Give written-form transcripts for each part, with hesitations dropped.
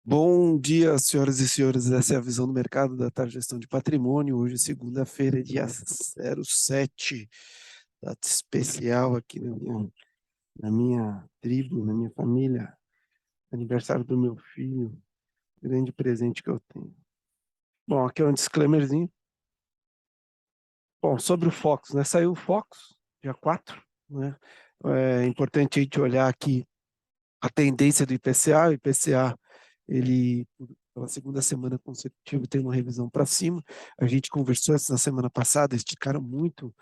Bom dia, senhoras e senhores. Essa é a visão do mercado da Tarde Gestão de Patrimônio. Hoje, segunda-feira, dia 07, data especial aqui na minha tribo, na minha família. Aniversário do meu filho, grande presente que eu tenho. Bom, aqui é um disclaimerzinho. Bom, sobre o Fox, né? Saiu o Fox, dia 4, né? É importante a gente olhar aqui a tendência do IPCA. O IPCA, ele, pela segunda semana consecutiva, tem uma revisão para cima. A gente conversou isso na semana passada, esticaram muito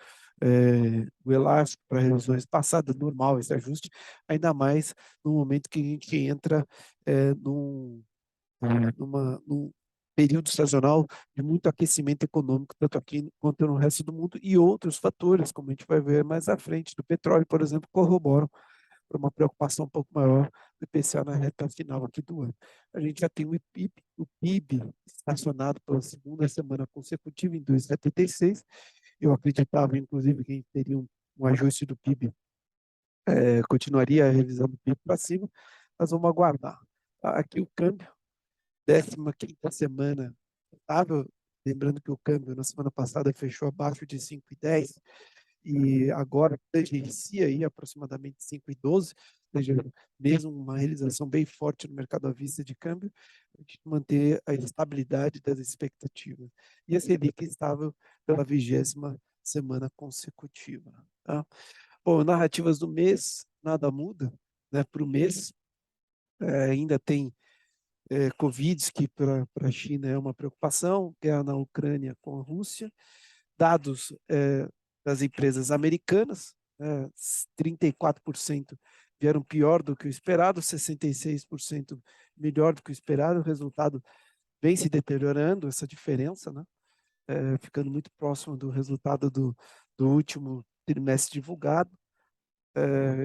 o elástico para revisões passadas, normal esse ajuste, ainda mais no momento que a gente entra num período sazonal de muito aquecimento econômico, tanto aqui quanto no resto do mundo, e outros fatores, como a gente vai ver mais à frente, do petróleo, por exemplo, corroboram para uma preocupação um pouco maior do IPCA na reta final aqui do ano. A gente já tem o PIB estacionado pela segunda semana consecutiva em 2,76. Eu acreditava, inclusive, que a gente teria um ajuste do PIB, continuaria a revisão do PIB para cima, mas vamos aguardar. Aqui o câmbio, 15ª semana estável, lembrando que o câmbio na semana passada fechou abaixo de 5,10, e agora tangencia aí aproximadamente 5,12, ou seja, mesmo uma realização bem forte no mercado à vista de câmbio, a gente manter a estabilidade das expectativas. E a Selic estável pela 20ª semana consecutiva. Tá? Bom, narrativas do mês, nada muda, né? Para o mês, ainda tem Covid, que para a China é uma preocupação, guerra na Ucrânia com a Rússia, dados das empresas americanas, 34% vieram pior do que o esperado, 66% melhor do que o esperado, o resultado vem se deteriorando, essa diferença, né? Ficando muito próximo do resultado do último trimestre divulgado.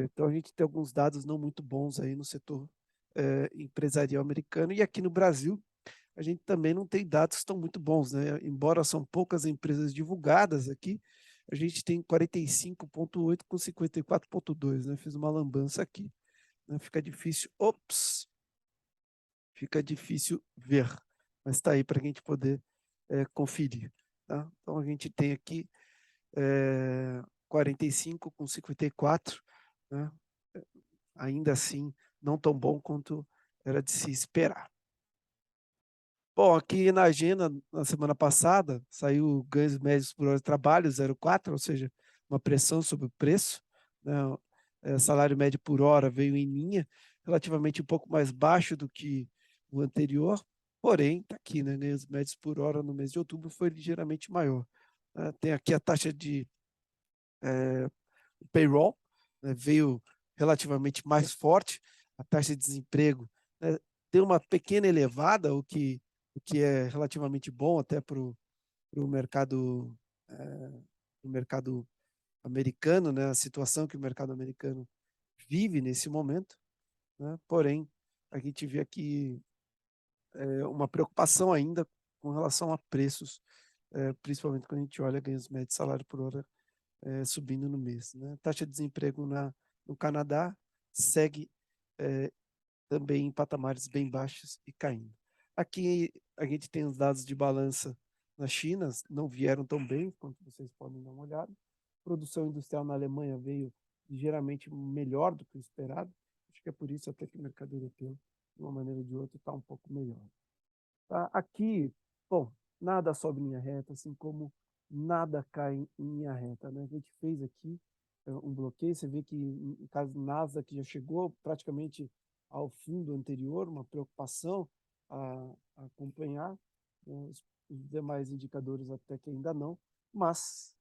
Então, a gente tem alguns dados não muito bons aí no setor empresarial americano, e aqui no Brasil, a gente também não tem dados que estão muito bons, né? Embora são poucas empresas divulgadas aqui, a gente tem 45,8 com 54,2, né? Fiz uma lambança aqui, né? Fica difícil ver, mas está aí para a gente poder conferir, tá? Então a gente tem aqui 45 com 54, né? Ainda assim não tão bom quanto era de se esperar. Bom, aqui na agenda, na semana passada, saiu ganhos médios por hora de trabalho, 0,4, ou seja, uma pressão sobre o preço, né? Salário médio por hora veio em linha, relativamente um pouco mais baixo do que o anterior, porém, está aqui, né? Ganhos médios por hora no mês de outubro foi ligeiramente maior. Tem aqui a taxa de payroll, né? Veio relativamente mais forte, a taxa de desemprego, né? Deu uma pequena elevada, o que é relativamente bom até para o mercado, mercado americano, né? A situação que o mercado americano vive nesse momento, né? Porém, a gente vê aqui uma preocupação ainda com relação a preços, principalmente quando a gente olha ganhos médios de salário por hora subindo no mês, né? Taxa de desemprego no Canadá segue também em patamares bem baixos e caindo. Aqui a gente tem os dados de balança na China, não vieram tão bem quanto vocês podem dar uma olhada. Produção industrial na Alemanha veio ligeiramente melhor do que o esperado. Acho que é por isso até que o mercado europeu, de uma maneira ou de outra, está um pouco melhor. Tá? Aqui, bom, nada sobe em linha reta, assim como nada cai em linha reta, né? A gente fez aqui um bloqueio, você vê que no caso do Nasdaq já chegou praticamente ao fundo anterior, uma preocupação a acompanhar, né? Os demais indicadores até que ainda não, mas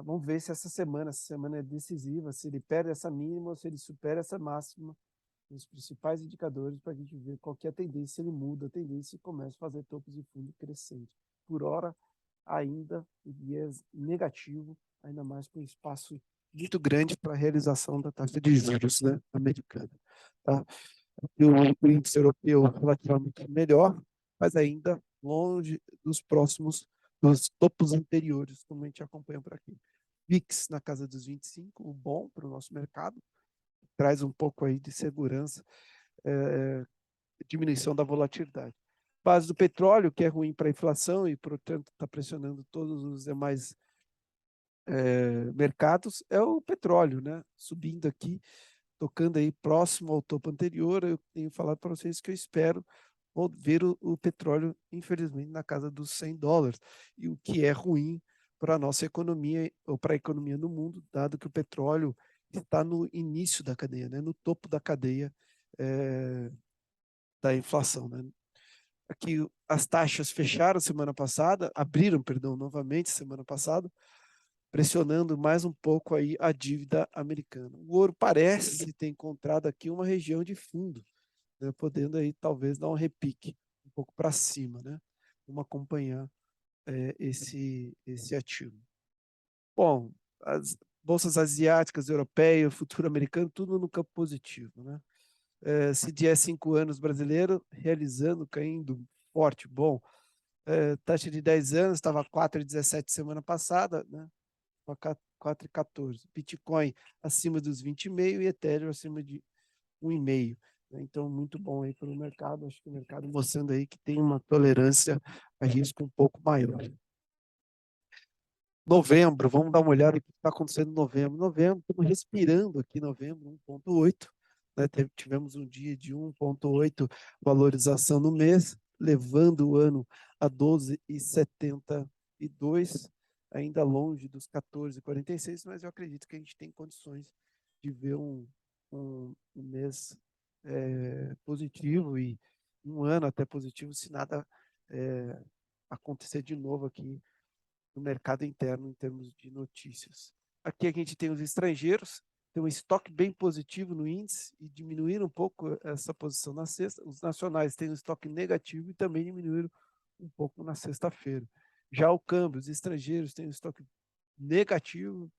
vamos ver se essa semana é decisiva, se ele perde essa mínima ou se ele supera essa máxima, os principais indicadores para a gente ver qual que é a tendência, se ele muda a tendência e começa a fazer topos de fundo crescente. Por hora, ainda o viés negativo, ainda mais com espaço muito grande para a realização da taxa de juros, né, americana. Tá? E o índice europeu relativamente melhor, mas ainda longe dos topos anteriores, como a gente acompanha por aqui. VIX na casa dos 25, o bom para o nosso mercado, traz um pouco aí de segurança diminuição da volatilidade. Base do petróleo, que é ruim para a inflação e, portanto, está pressionando todos os demais mercados, é o petróleo, né? Subindo aqui, tocando aí próximo ao topo anterior. Eu tenho falado para vocês que eu espero ver o petróleo, infelizmente, na casa dos $100, e o que é ruim para a nossa economia ou para a economia no mundo, dado que o petróleo está no início da cadeia, né? No topo da cadeia da inflação, né? Aqui as taxas fecharam semana passada, abriram, perdão, novamente semana passada, pressionando mais um pouco aí a dívida americana. O ouro parece ter encontrado aqui uma região de fundo, né, podendo aí talvez dar um repique um pouco para cima, né? Vamos acompanhar esse ativo. Bom, as bolsas asiáticas, europeias, futuro americano, tudo no campo positivo, né? CDI 5 anos brasileiro realizando, caindo forte, bom. Taxa de 10 anos estava 4,17 semana passada, né? 4,14. Bitcoin acima dos 20,5 e Ethereum acima de 1,5. Né? Então, muito bom aí para o mercado. Acho que o mercado mostrando aí que tem uma tolerância a risco um pouco maior. Novembro, vamos dar uma olhada no que está acontecendo em novembro. Novembro, estamos respirando aqui em novembro, 1,8. Né? Tivemos um dia de 1,8 valorização no mês, levando o ano a 12,72, ainda longe dos 14,46, mas eu acredito que a gente tem condições de ver um mês positivo e um ano até positivo, se nada acontecer de novo aqui no mercado interno em termos de notícias. Aqui a gente tem os estrangeiros, tem um estoque bem positivo no índice e diminuíram um pouco essa posição na sexta. Os nacionais têm um estoque negativo e também diminuíram um pouco na sexta-feira. Já o câmbio, os estrangeiros têm um estoque negativo,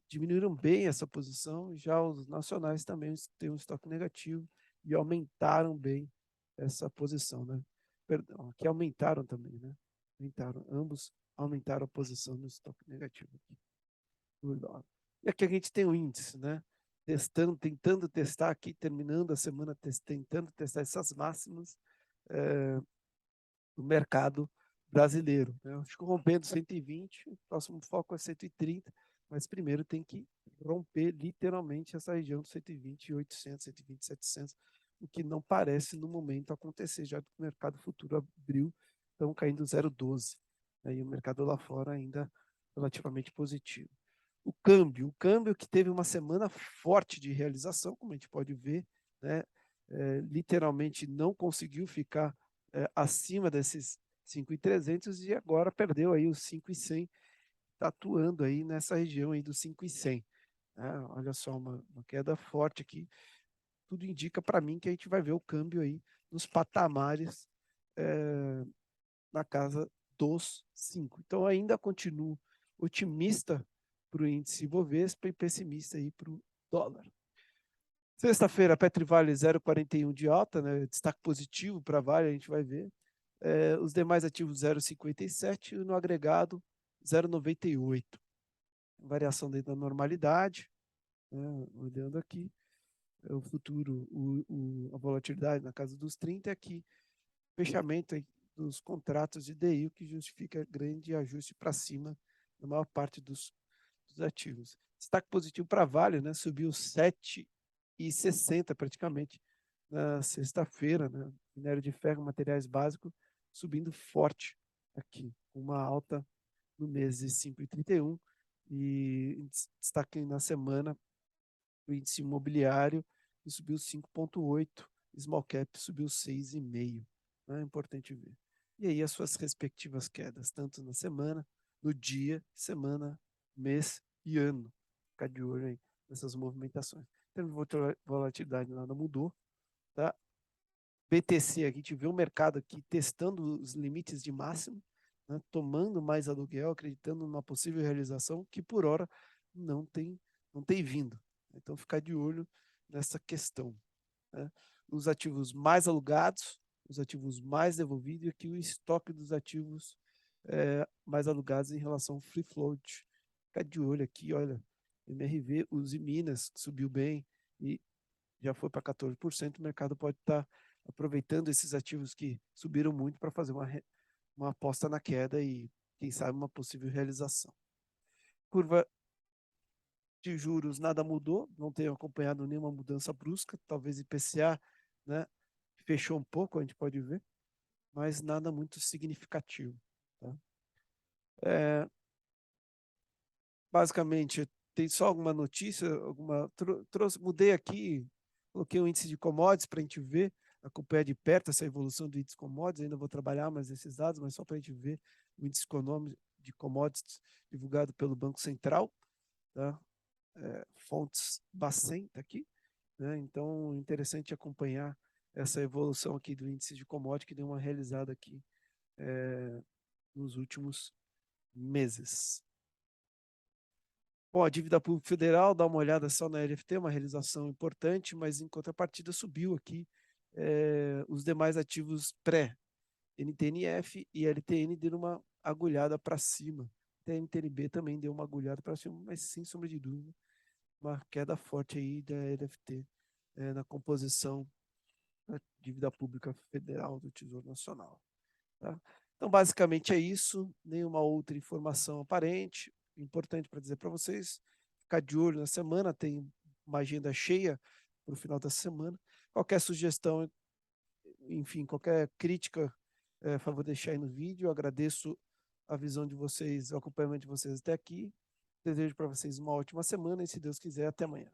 diminuíram bem essa posição, já os nacionais também têm um estoque negativo e aumentaram bem essa posição, né? Perdão, aqui aumentaram também, né? Aumentaram, ambos aumentaram a posição no estoque negativo aqui. E aqui a gente tem o índice, né? Tentando testar aqui, terminando a semana, tentando testar essas máximas do mercado brasileiro. Né? Acho que rompendo 120, o próximo foco é 130, mas primeiro tem que romper literalmente essa região de 120, 800, 120, 700, o que não parece no momento acontecer, já que o mercado futuro abriu, estão caindo 0,12. Aí o mercado lá fora ainda relativamente positivo. O câmbio que teve uma semana forte de realização, como a gente pode ver, né? Literalmente não conseguiu ficar acima desses 5.300 e agora perdeu aí os 5.100, está atuando aí nessa região aí dos 5.100. Olha só, uma queda forte aqui. Tudo indica para mim que a gente vai ver o câmbio aí nos patamares na casa dos 5. Então ainda continuo otimista para o índice Ibovespa e pessimista aí para o dólar. Sexta-feira, Petrivale 0,41 de alta, né? Destaque positivo para a Vale, a gente vai ver. Os demais ativos 0,57 e no agregado 0,98. Variação dentro da normalidade, né? Olhando aqui, o futuro, a volatilidade na casa dos 30 aqui, fechamento dos contratos de DI, o que justifica grande ajuste para cima na maior parte dos ativos. Destaque positivo para a Vale, né? Subiu 7,60 praticamente na sexta-feira, né? Minério de ferro, materiais básicos, subindo forte aqui, uma alta no mês de 5,31 e destaque na semana o índice imobiliário que subiu 5,8, small cap subiu 6,5. É importante ver. E aí as suas respectivas quedas, tanto na semana, no dia, semana, mês e ano. Ficar de olho aí nessas movimentações. Então, volatilidade nada mudou, tá? BTC, a gente vê o mercado aqui testando os limites de máximo, né, tomando mais aluguel, acreditando numa possível realização que por hora não tem vindo. Então, ficar de olho nessa questão. Né? Os ativos mais alugados, os ativos mais devolvidos e aqui o estoque dos ativos mais alugados em relação ao free float. Ficar de olho aqui, olha, MRV, Uzi Minas, que subiu bem e já foi para 14%, o mercado pode estar aproveitando esses ativos que subiram muito para fazer uma aposta na queda e, quem sabe, uma possível realização. Curva de juros, nada mudou, não tenho acompanhado nenhuma mudança brusca, talvez IPCA, né, fechou um pouco, a gente pode ver, mas nada muito significativo. Tá? Basicamente, tem só alguma notícia, mudei aqui, coloquei o índice de commodities para a gente ver, acompanhar de perto essa evolução do índice de commodities, ainda vou trabalhar mais esses dados, mas só para a gente ver o índice econômico de commodities divulgado pelo Banco Central, tá? Fontes Bacen tá aqui, né? Então, interessante acompanhar essa evolução aqui do índice de commodities que deu uma realizada aqui nos últimos meses. Bom, a dívida pública federal, dá uma olhada só na LFT, uma realização importante, mas em contrapartida subiu aqui os demais ativos pré-NTNF e LTN deram uma agulhada para cima. A NTNB também deu uma agulhada para cima, mas sem sombra de dúvida, uma queda forte aí da LFT na composição da dívida pública federal do Tesouro Nacional. Tá? Então, basicamente é isso, nenhuma outra informação aparente. Importante para dizer para vocês, ficar de olho na semana, tem uma agenda cheia para o final da semana. Qualquer sugestão, enfim, qualquer crítica, favor deixar aí no vídeo. Eu agradeço a visão de vocês, o acompanhamento de vocês até aqui. Desejo para vocês uma ótima semana e, se Deus quiser, até amanhã.